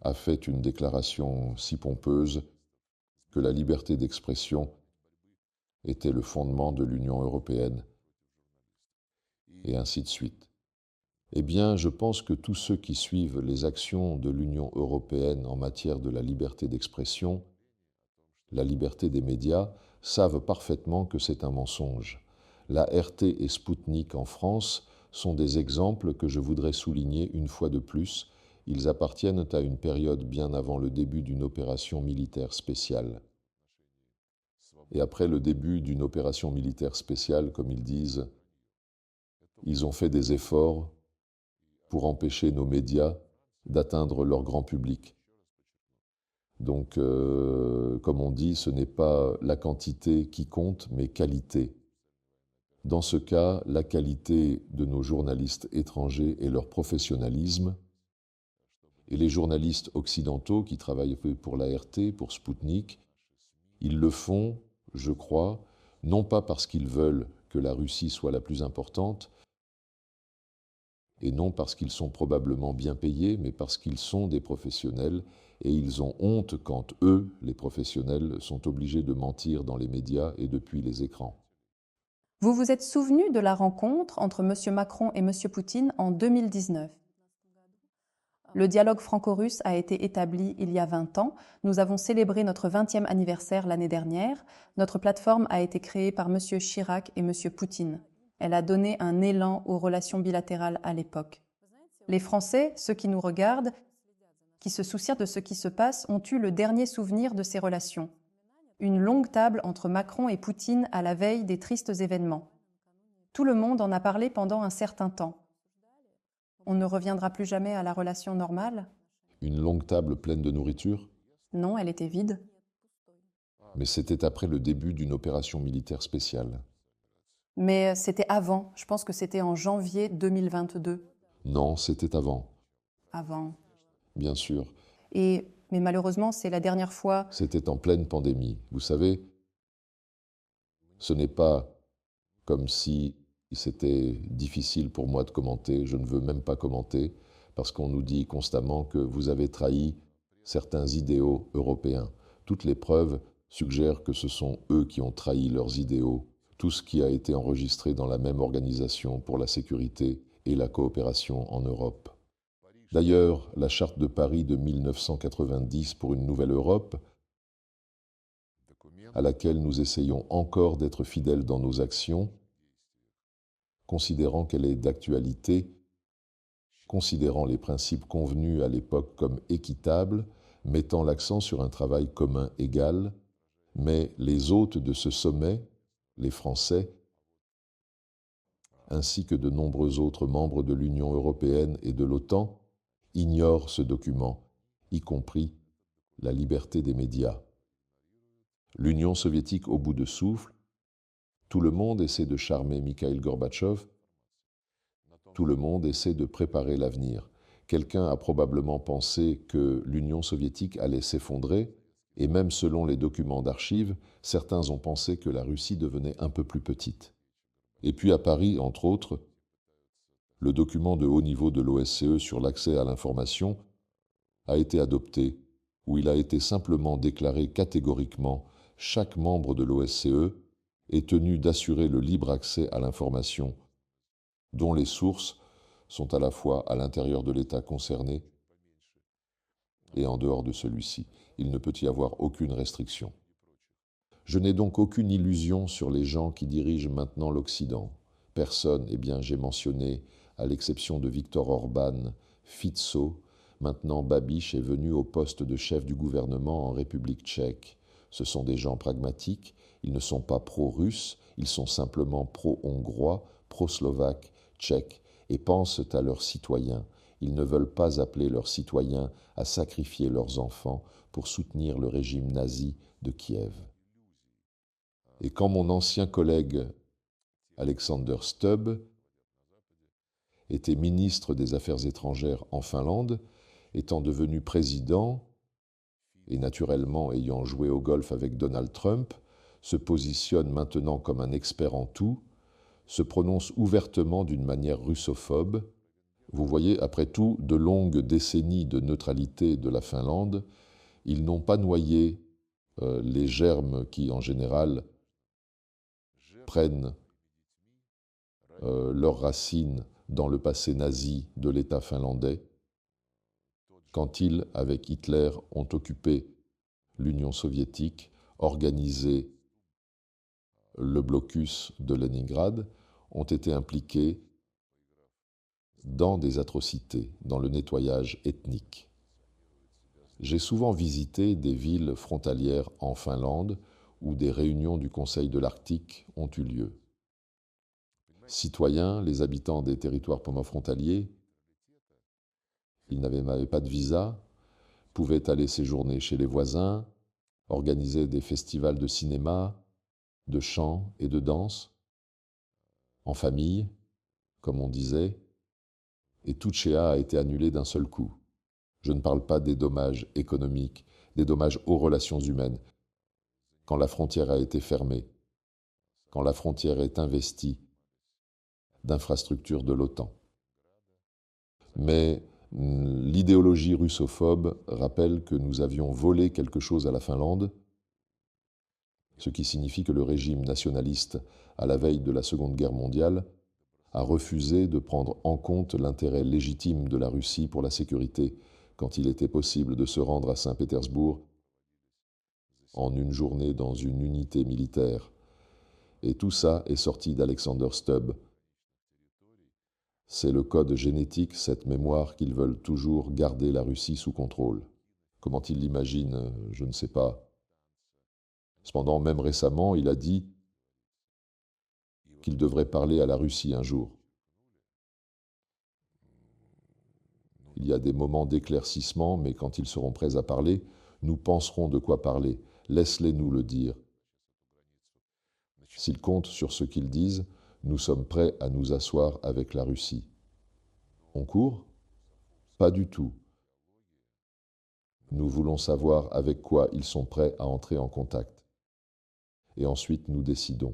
a fait une déclaration si pompeuse que la liberté d'expression était le fondement de l'Union européenne, et ainsi de suite. Eh bien, je pense que tous ceux qui suivent les actions de l'Union européenne en matière de la liberté d'expression, la liberté des médias, savent parfaitement que c'est un mensonge. La RT et Sputnik en France sont des exemples que je voudrais souligner une fois de plus. Ils appartiennent à une période bien avant le début d'une opération militaire spéciale. Et après le début d'une opération militaire spéciale, comme ils disent, ils ont fait des efforts pour empêcher nos médias d'atteindre leur grand public. Donc, comme on dit, ce n'est pas la quantité qui compte, mais qualité. Dans ce cas, la qualité de nos journalistes étrangers et leur professionnalisme, et les journalistes occidentaux qui travaillent pour l'ART, pour Sputnik, ils le font, je crois, non pas parce qu'ils veulent que la Russie soit la plus importante, et non parce qu'ils sont probablement bien payés, mais parce qu'ils sont des professionnels, et ils ont honte quand eux, les professionnels, sont obligés de mentir dans les médias et depuis les écrans. Vous vous êtes souvenu de la rencontre entre M. Macron et M. Poutine en 2019. Le dialogue franco-russe a été établi il y a 20 ans. Nous avons célébré notre 20e anniversaire l'année dernière. Notre plateforme a été créée par M. Chirac et M. Poutine. Elle a donné un élan aux relations bilatérales à l'époque. Les Français, ceux qui nous regardent, qui se soucient de ce qui se passe, ont eu le dernier souvenir de ces relations. Une longue table entre Macron et Poutine à la veille des tristes événements. Tout le monde en a parlé pendant un certain temps. On ne reviendra plus jamais à la relation normale? Une longue table pleine de nourriture? Non, elle était vide. Mais c'était après le début d'une opération militaire spéciale. Mais c'était avant, je pense que c'était en janvier 2022, Non, c'était avant, avant. bien sûr. Mais malheureusement, c'est la dernière fois. C'était en pleine pandémie. Vous savez, ce n'est pas comme si c'était difficile pour moi de commenter, je ne veux même pas commenter, parce qu'on nous dit constamment que vous avez trahi certains idéaux européens. Toutes les preuves suggèrent que ce sont eux qui ont trahi leurs idéaux, tout ce qui a été enregistré dans la même organisation pour la sécurité et la coopération en Europe. D'ailleurs, la Charte de Paris de 1990 pour une nouvelle Europe, à laquelle nous essayons encore d'être fidèles dans nos actions, considérant qu'elle est d'actualité, considérant les principes convenus à l'époque comme équitables, mettant l'accent sur un travail commun égal, mais les hôtes de ce sommet, les Français, ainsi que de nombreux autres membres de l'Union européenne et de l'OTAN, ignorent ce document, y compris la liberté des médias. L'Union soviétique au bout de souffle, tout le monde essaie de charmer Mikhaïl Gorbatchev, tout le monde essaie de préparer l'avenir. Quelqu'un a probablement pensé que l'Union soviétique allait s'effondrer, et même selon les documents d'archives, certains ont pensé que la Russie devenait un peu plus petite. Et puis à Paris, entre autres, le document de haut niveau de l'OSCE sur l'accès à l'information a été adopté, où il a été simplement déclaré catégoriquement chaque membre de l'OSCE est tenu d'assurer le libre accès à l'information, dont les sources sont à la fois à l'intérieur de l'État concerné et en dehors de celui-ci. Il ne peut y avoir aucune restriction. Je n'ai donc aucune illusion sur les gens qui dirigent maintenant l'Occident. Personne, eh bien j'ai mentionné, à l'exception de Viktor Orban, Fico, maintenant Babiš est venu au poste de chef du gouvernement en République tchèque. Ce sont des gens pragmatiques, ils ne sont pas pro-russes, ils sont simplement pro-hongrois, pro-slovaques, tchèques, et pensent à leurs citoyens. Ils ne veulent pas appeler leurs citoyens à sacrifier leurs enfants pour soutenir le régime nazi de Kiev. Et quand mon ancien collègue Alexander Stubb était ministre des Affaires étrangères en Finlande, étant devenu président, et naturellement ayant joué au golf avec Donald Trump, se positionne maintenant comme un expert en tout, se prononce ouvertement d'une manière russophobe. Vous voyez, après tout, de longues décennies de neutralité de la Finlande, ils n'ont pas noyé les germes qui, en général, prennent leurs racines dans le passé nazi de l'État finlandais, quand ils, avec Hitler, ont occupé l'Union soviétique, organisé le blocus de Leningrad, ont été impliqués dans des atrocités, dans le nettoyage ethnique. J'ai souvent visité des villes frontalières en Finlande où des réunions du Conseil de l'Arctique ont eu lieu. Citoyens, les habitants des territoires frontaliers, ils n'avaient pas de visa, pouvaient aller séjourner chez les voisins, organiser des festivals de cinéma, de chant et de danse, en famille, comme on disait, et tout Tchéa a été annulé d'un seul coup. Je ne parle pas des dommages économiques, des dommages aux relations humaines. Quand la frontière a été fermée, quand la frontière est investie d'infrastructures de l'OTAN. Mais l'idéologie russophobe rappelle que nous avions volé quelque chose à la Finlande, ce qui signifie que le régime nationaliste, à la veille de la Seconde Guerre mondiale, a refusé de prendre en compte l'intérêt légitime de la Russie pour la sécurité quand il était possible de se rendre à Saint-Pétersbourg en une journée dans une unité militaire. Et tout ça est sorti d'Alexander Stubb. C'est le code génétique, cette mémoire qu'ils veulent toujours garder la Russie sous contrôle. Comment ils l'imaginent, je ne sais pas. Cependant, même récemment, il a dit qu'il devrait parler à la Russie un jour. Il y a des moments d'éclaircissement, mais quand ils seront prêts à parler, nous penserons de quoi parler. Laisse-les nous le dire. S'ils comptent sur ce qu'ils disent, nous sommes prêts à nous asseoir avec la Russie. On court? Pas du tout. Nous voulons savoir avec quoi ils sont prêts à entrer en contact. Et ensuite, nous décidons.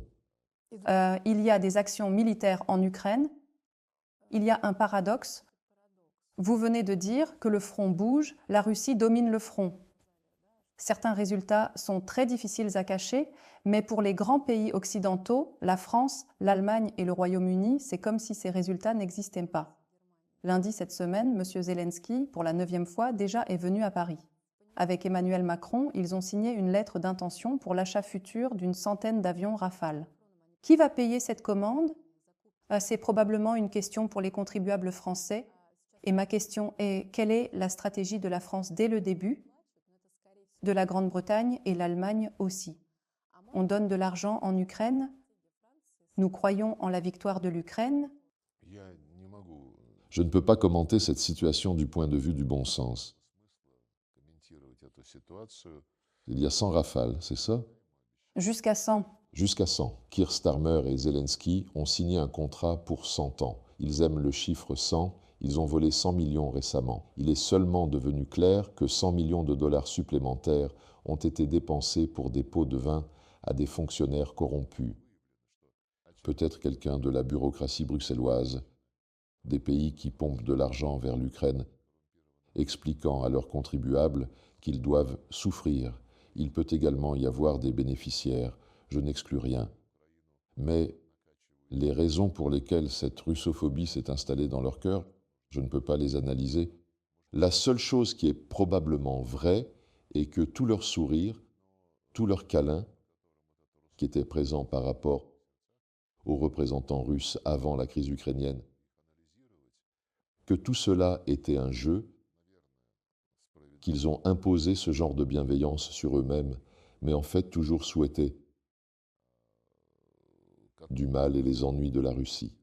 Il y a des actions militaires en Ukraine. Il y a un paradoxe. Vous venez de dire que le front bouge, la Russie domine le front. Certains résultats sont très difficiles à cacher, mais pour les grands pays occidentaux, la France, l'Allemagne et le Royaume-Uni, c'est comme si ces résultats n'existaient pas. Lundi cette semaine, M. Zelensky, pour la 9e fois, déjà est venu à Paris. Avec Emmanuel Macron, ils ont signé une lettre d'intention pour l'achat futur d'une centaine d'avions Rafale. Qui va payer cette commande? C'est probablement une question pour les contribuables français. Et ma question est, quelle est la stratégie de la France dès le début? De la Grande-Bretagne et l'Allemagne aussi. On donne de l'argent en Ukraine. Nous croyons en la victoire de l'Ukraine. Je ne peux pas commenter cette situation du point de vue du bon sens. Il y a 100 rafales, c'est ça? Jusqu'à 100. Jusqu'à 100. Keir Starmer et Zelensky ont signé un contrat pour 100 ans. Ils aiment le chiffre 100. Ils ont volé 100 millions récemment. Il est seulement devenu clair que 100 millions de dollars supplémentaires ont été dépensés pour des pots de vin à des fonctionnaires corrompus. Peut-être quelqu'un de la bureaucratie bruxelloise, des pays qui pompent de l'argent vers l'Ukraine, expliquant à leurs contribuables qu'ils doivent souffrir. Il peut également y avoir des bénéficiaires, je n'exclus rien. Mais les raisons pour lesquelles cette russophobie s'est installée dans leur cœur, je ne peux pas les analyser. La seule chose qui est probablement vraie est que tout leur sourire, tout leur câlin, qui était présent par rapport aux représentants russes avant la crise ukrainienne, que tout cela était un jeu, qu'ils ont imposé ce genre de bienveillance sur eux-mêmes, mais en fait toujours souhaité du mal et les ennuis de la Russie.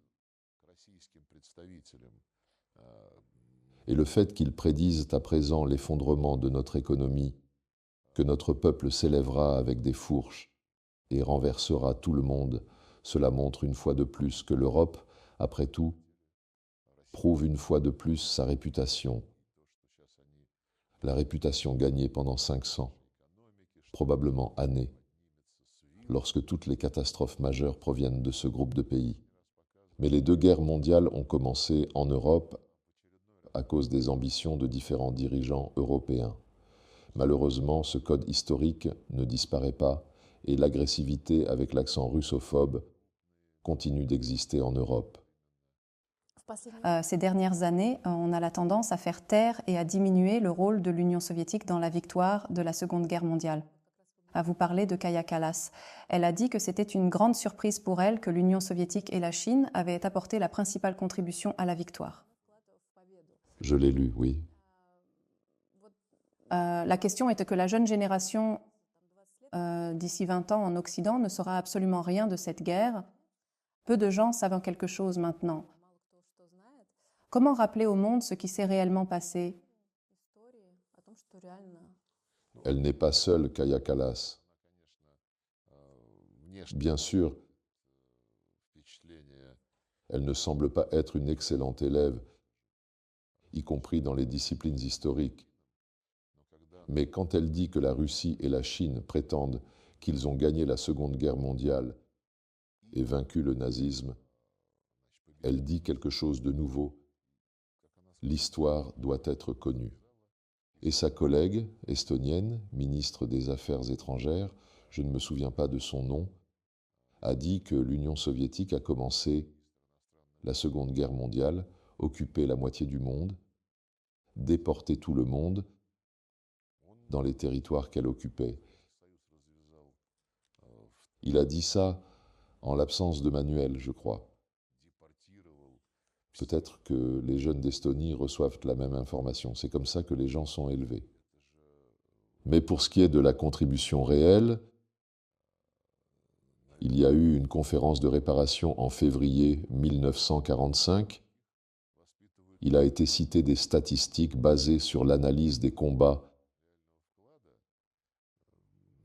Et le fait qu'ils prédisent à présent l'effondrement de notre économie, que notre peuple s'élèvera avec des fourches et renversera tout le monde, cela montre une fois de plus que l'Europe, après tout, prouve une fois de plus sa réputation, la réputation gagnée pendant 500, probablement années, lorsque toutes les catastrophes majeures proviennent de ce groupe de pays. Mais les 2 guerres mondiales ont commencé en Europe à cause des ambitions de différents dirigeants européens. Malheureusement, ce code historique ne disparaît pas et l'agressivité avec l'accent russophobe continue d'exister en Europe. Ces dernières années, on a la tendance à faire taire et à diminuer le rôle de l'Union soviétique dans la victoire de la Seconde Guerre mondiale. À vous parler de Kaja Kallas. Elle a dit que c'était une grande surprise pour elle que l'Union soviétique et la Chine avaient apporté la principale contribution à la victoire. Je l'ai lu, oui. La question était que la jeune génération, d'ici 20 ans en Occident, ne saura absolument rien de cette guerre. Peu de gens savent quelque chose maintenant. Comment rappeler au monde ce qui s'est réellement passé? Elle n'est pas seule, Kaja Kallas. Bien sûr, elle ne semble pas être une excellente élève, y compris dans les disciplines historiques. Mais quand elle dit que la Russie et la Chine prétendent qu'ils ont gagné la Seconde Guerre mondiale et vaincu le nazisme, elle dit quelque chose de nouveau. L'histoire doit être connue. Et sa collègue, estonienne, ministre des Affaires étrangères, je ne me souviens pas de son nom, a dit que l'Union soviétique a commencé la Seconde Guerre mondiale, occupé la moitié du monde, déporté tout le monde dans les territoires qu'elle occupait. Il a dit ça en l'absence de manuel, je crois. Peut-être que les jeunes d'Estonie reçoivent la même information. C'est comme ça que les gens sont élevés. Mais pour ce qui est de la contribution réelle, il y a eu une conférence de réparation en février 1945. Il a été cité des statistiques basées sur l'analyse des combats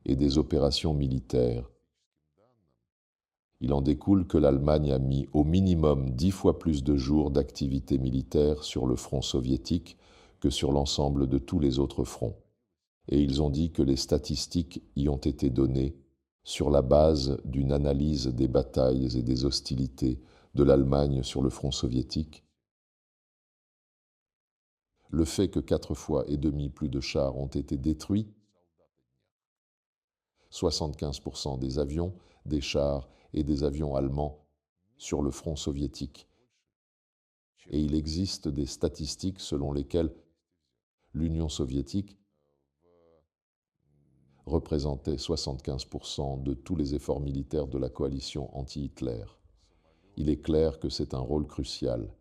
et des opérations militaires. Il en découle que l'Allemagne a mis au minimum 10 fois plus de jours d'activité militaire sur le front soviétique que sur l'ensemble de tous les autres fronts. Et ils ont dit que les statistiques y ont été données sur la base d'une analyse des batailles et des hostilités de l'Allemagne sur le front soviétique. Le fait que 4 fois et demi plus de chars ont été détruits, 75% des avions, des chars et des avions allemands sur le front soviétique. Et il existe des statistiques selon lesquelles l'Union soviétique représentait 75% de tous les efforts militaires de la coalition anti-Hitler. Il est clair que c'est un rôle crucial.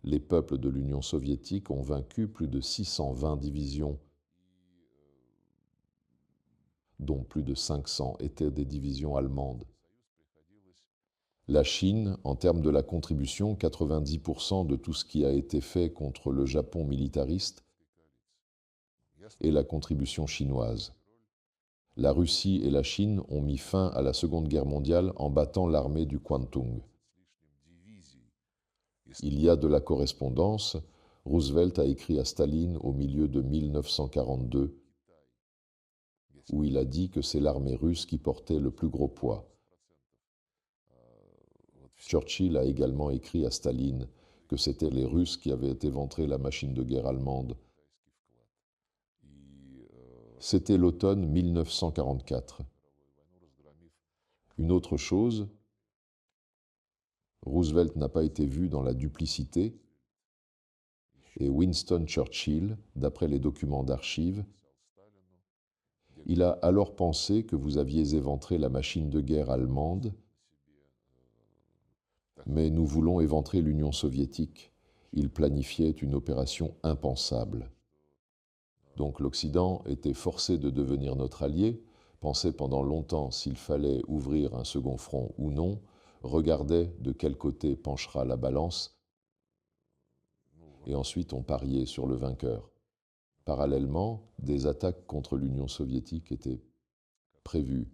Les peuples de l'Union soviétique ont vaincu plus de 620 divisions, dont plus de 500 étaient des divisions allemandes. La Chine, en termes de la contribution, 90% de tout ce qui a été fait contre le Japon militariste est la contribution chinoise. La Russie et la Chine ont mis fin à la Seconde Guerre mondiale en battant l'armée du Kwantung. Il y a de la correspondance. Roosevelt a écrit à Staline au milieu de 1942, où il a dit que c'est l'armée russe qui portait le plus gros poids. Churchill a également écrit à Staline que c'étaient les Russes qui avaient éventré la machine de guerre allemande. C'était l'automne 1944. Une autre chose, Roosevelt n'a pas été vu dans la duplicité, et Winston Churchill, d'après les documents d'archives, il a alors pensé que vous aviez éventré la machine de guerre allemande, mais nous voulons éventrer l'Union soviétique. Il planifiait une opération impensable. Donc l'Occident était forcé de devenir notre allié, pensait pendant longtemps s'il fallait ouvrir un second front ou non, regardait de quel côté penchera la balance, et ensuite on pariait sur le vainqueur. Parallèlement, des attaques contre l'Union soviétique étaient prévues.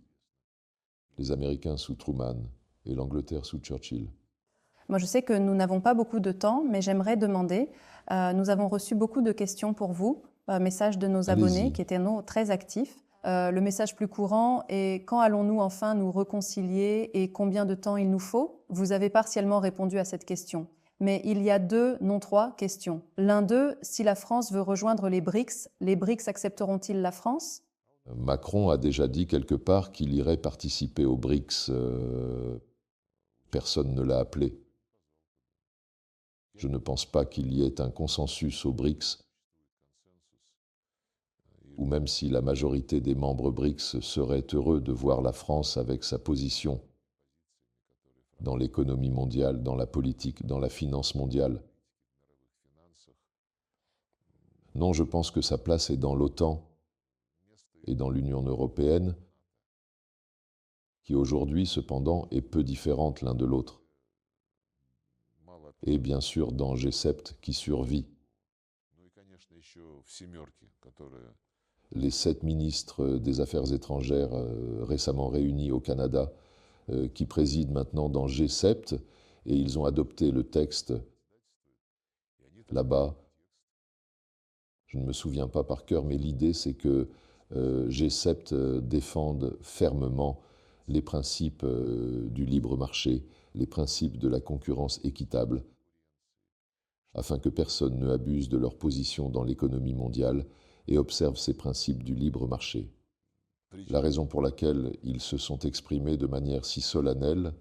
Les Américains sous Truman et l'Angleterre sous Churchill. Moi, je sais que nous n'avons pas beaucoup de temps, mais j'aimerais demander, nous avons reçu beaucoup de questions pour vous, messages de nos abonnés Allez-y. qui étaient très actifs. Le message plus courant est « Quand allons-nous enfin nous réconcilier et combien de temps il nous faut ?» Vous avez partiellement répondu à cette question. Mais il y a 2, non 3 questions. L'un d'eux, si la France veut rejoindre les BRICS accepteront-ils la France? Macron a déjà dit quelque part qu'il irait participer aux BRICS. Personne ne l'a appelé. Je ne pense pas qu'il y ait un consensus aux BRICS, ou même si la majorité des membres BRICS seraient heureux de voir la France avec sa position dans l'économie mondiale, dans la politique, dans la finance mondiale. Non, je pense que sa place est dans l'OTAN et dans l'Union européenne, qui aujourd'hui, cependant, est peu différente l'un de l'autre. Et bien sûr dans G7 qui survit. Les 7 ministres des Affaires étrangères récemment réunis au Canada qui président maintenant dans G7 et ils ont adopté le texte là-bas. Je ne me souviens pas par cœur, mais l'idée c'est que G7 défende fermement les principes du libre marché, les principes de la concurrence équitable, afin que personne ne abuse de leur position dans l'économie mondiale et observe ces principes du libre marché. La raison pour laquelle ils se sont exprimés de manière si solennelle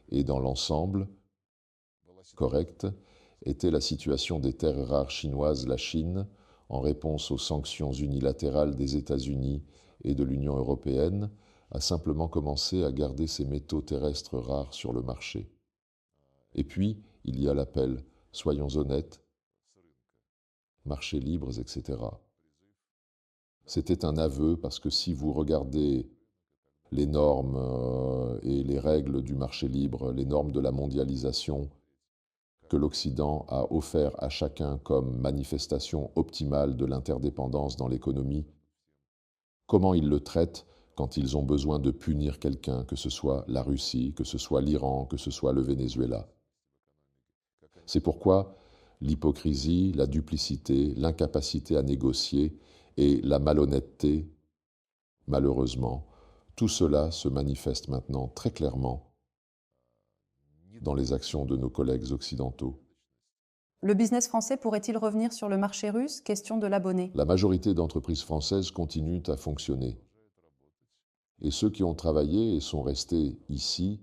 et dans l'ensemble correcte était la situation des terres rares chinoises. La Chine, en réponse aux sanctions unilatérales des États-Unis et de l'Union européenne, a simplement commencé à garder ces métaux terrestres rares sur le marché. Et puis, il y a l'appel « Soyons honnêtes », marchés libres, etc. C'était un aveu parce que si vous regardez les normes et les règles du marché libre, les normes de la mondialisation que l'Occident a offert à chacun comme manifestation optimale de l'interdépendance dans l'économie, comment ils le traitent quand ils ont besoin de punir quelqu'un, que ce soit la Russie, que ce soit l'Iran, que ce soit le Venezuela. C'est pourquoi l'hypocrisie, la duplicité, l'incapacité à négocier et la malhonnêteté, malheureusement, tout cela se manifeste maintenant très clairement dans les actions de nos collègues occidentaux. Le business français pourrait-il revenir sur le marché russe? Question de l'abonné. La majorité d'entreprises françaises continuent à fonctionner. Et ceux qui ont travaillé et sont restés ici,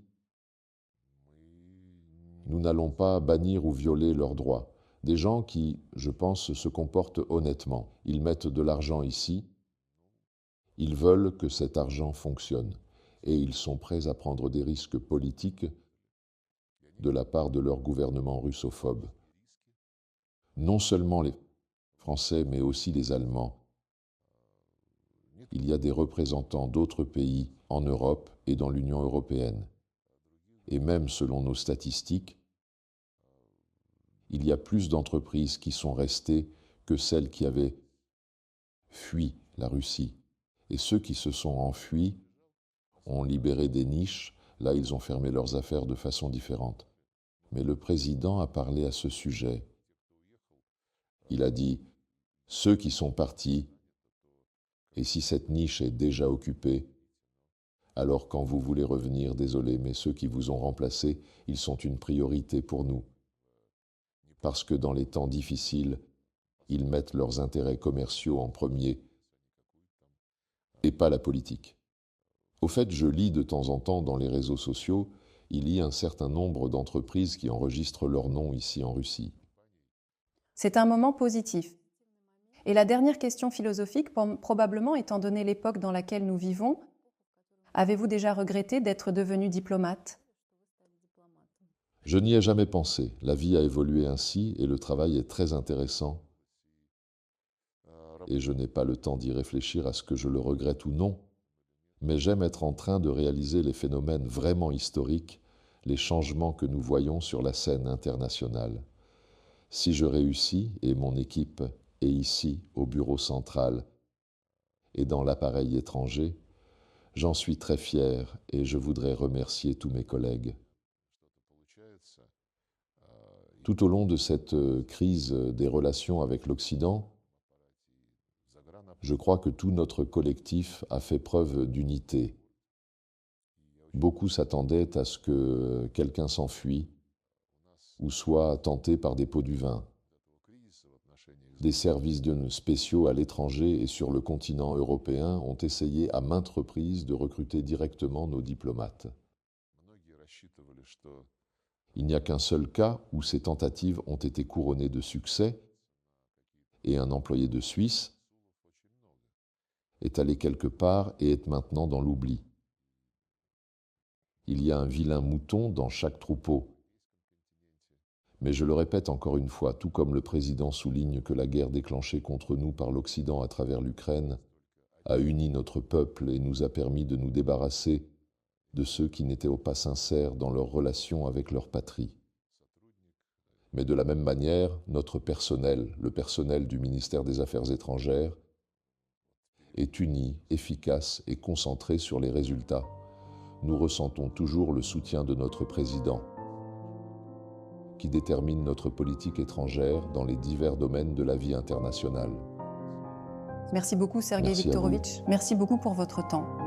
nous n'allons pas bannir ou violer leurs droits. Des gens qui, je pense, se comportent honnêtement. Ils mettent de l'argent ici. Ils veulent que cet argent fonctionne. Et ils sont prêts à prendre des risques politiques de la part de leur gouvernement russophobe. Non seulement les Français, mais aussi les Allemands. Il y a des représentants d'autres pays en Europe et dans l'Union européenne. Et même selon nos statistiques, il y a plus d'entreprises qui sont restées que celles qui avaient fui la Russie. Et ceux qui se sont enfuis ont libéré des niches, là ils ont fermé leurs affaires de façon différente. Mais le président a parlé à ce sujet. Il a dit « Ceux qui sont partis, et si cette niche est déjà occupée, alors quand vous voulez revenir, désolé, mais ceux qui vous ont remplacé, ils sont une priorité pour nous. Parce que dans les temps difficiles, ils mettent leurs intérêts commerciaux en premier et pas la politique. » Au fait, je lis de temps en temps dans les réseaux sociaux, il y a un certain nombre d'entreprises qui enregistrent leur nom ici en Russie. C'est un moment positif. Et la dernière question philosophique, probablement étant donné l'époque dans laquelle nous vivons, avez-vous déjà regretté d'être devenu diplomate? Je n'y ai jamais pensé. La vie a évolué ainsi et le travail est très intéressant. Et je n'ai pas le temps d'y réfléchir à ce que je le regrette ou non. Mais j'aime être en train de réaliser les phénomènes vraiment historiques, les changements que nous voyons sur la scène internationale. Si je réussis, et mon équipe est ici, au bureau central, et dans l'appareil étranger, j'en suis très fier et je voudrais remercier tous mes collègues. Tout au long de cette crise des relations avec l'Occident, je crois que tout notre collectif a fait preuve d'unité. Beaucoup s'attendaient à ce que quelqu'un s'enfuit ou soit tenté par des pots du vin. Des services spéciaux à l'étranger et sur le continent européen ont essayé à maintes reprises de recruter directement nos diplomates. Il n'y a qu'un seul cas où ces tentatives ont été couronnées de succès et un employé de Suisse est allé quelque part et est maintenant dans l'oubli. Il y a un vilain mouton dans chaque troupeau. Mais je le répète encore une fois, tout comme le président souligne que la guerre déclenchée contre nous par l'Occident à travers l'Ukraine a uni notre peuple et nous a permis de nous débarrasser de ceux qui n'étaient pas sincères dans leur relation avec leur patrie. Mais de la même manière, notre personnel, le personnel du ministère des Affaires étrangères, est uni, efficace et concentré sur les résultats. Nous ressentons toujours le soutien de notre président, qui détermine notre politique étrangère dans les divers domaines de la vie internationale. Merci beaucoup, Sergueï Merci à vous. Viktorovitch. Merci beaucoup pour votre temps.